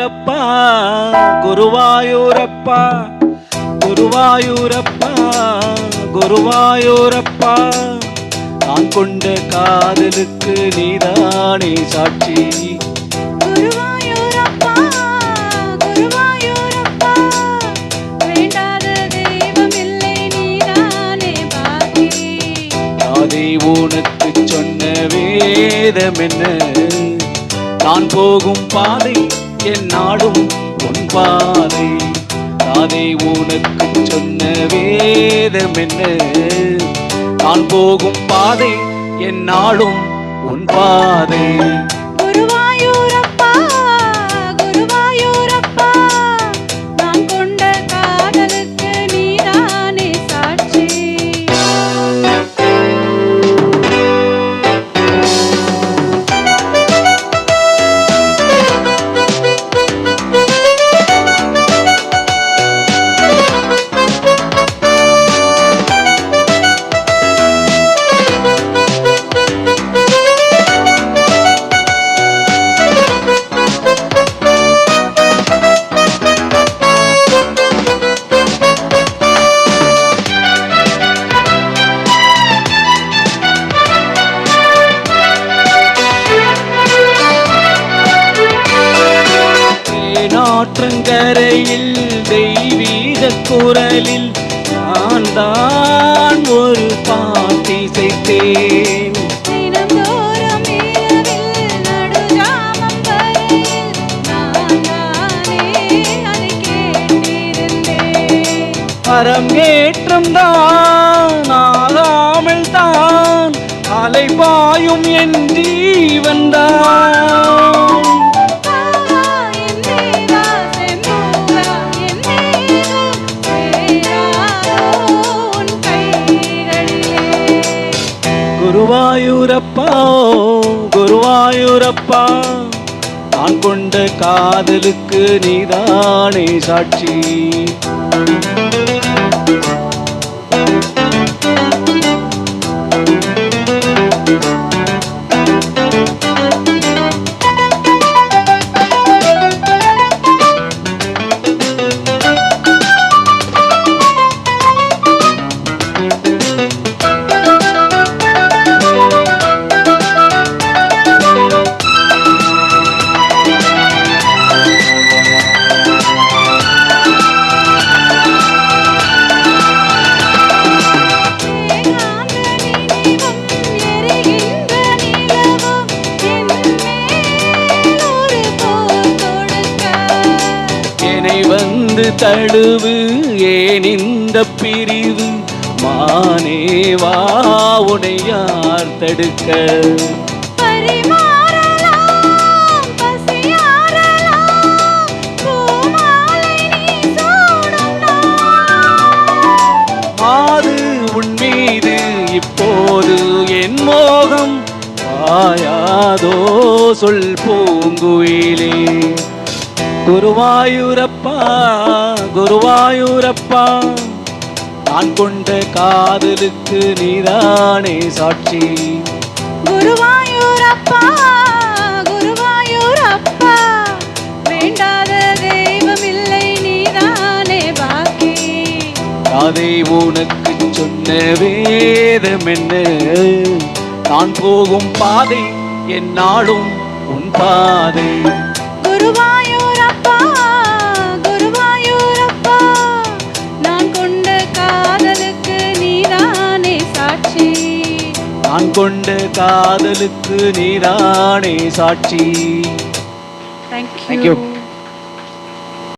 குருவாயூரப்பா குருவாயூரப்பா குருவாயூரப்பா குருவாயூரப்பா நான் கொண்ட காதலுக்கு நீதானே சாட்சி. குருவாயூரப்பா குருவாயூரப்பா வேண்டாத தெய்வமில்லை நீதானே பாக்கி. அதை உனக்கு சொன்ன வேதம் என்ன, நான் போகும் பாதை என் நாடும் உன் பாதை. அதை உனக்கு சொன்ன வேதம் என்ன, நான் போகும் பாதை என் நாடும் உன் பாதை. குருவாயூரப்பா குருவாயூரப்பா நான் கொண்ட காதலுக்கு நீதானே சாட்சி. ஆற்றங்கரையில் தெய்வீக குரலில் நான் தான் ஒரு பாட்டி செய்தேன். தினந்தோறும் இரவில் நடுஜாமம் வரையில் நான் தானே அதை கேட்டிருந்தேன். அரங்கேற்றம் தான் ஆகாமல் தான் அலைபாயும் என் ஜீவன் தான். குருவாயூரப்பா குருவாயூரப்பா நான் கொண்ட காதலுக்கு நீதானே சாட்சி. வந்து தழுவு ஏன் இந்த பிரிவு மானேவா உனை யார் தடுக்க. மாது உன் மீது இப்போது என் மோகம் ஆயாதோ சொல் பூங்குயிலே. குருவாயூரப்பா குருவாயூரப்பா நான் கொண்ட காதலுக்கு நீதானே சாட்சி. குருவாயூரப்பா குருவாயூரப்பா வேண்டாத தெய்வமில்லை நீதானே பாக்கி. அதை உனக்கு சொன்ன வேதம் என்ன, நான் போகும் பாதை என் நாடும் உன் பாதை. குருவாயூரப்பா குருவாயூரப்பா நான் கொண்ட காதலுக்கு நீதானே சாட்சி. நான் கொண்ட காதலுக்கு நீதானே சாட்சி. Thank you.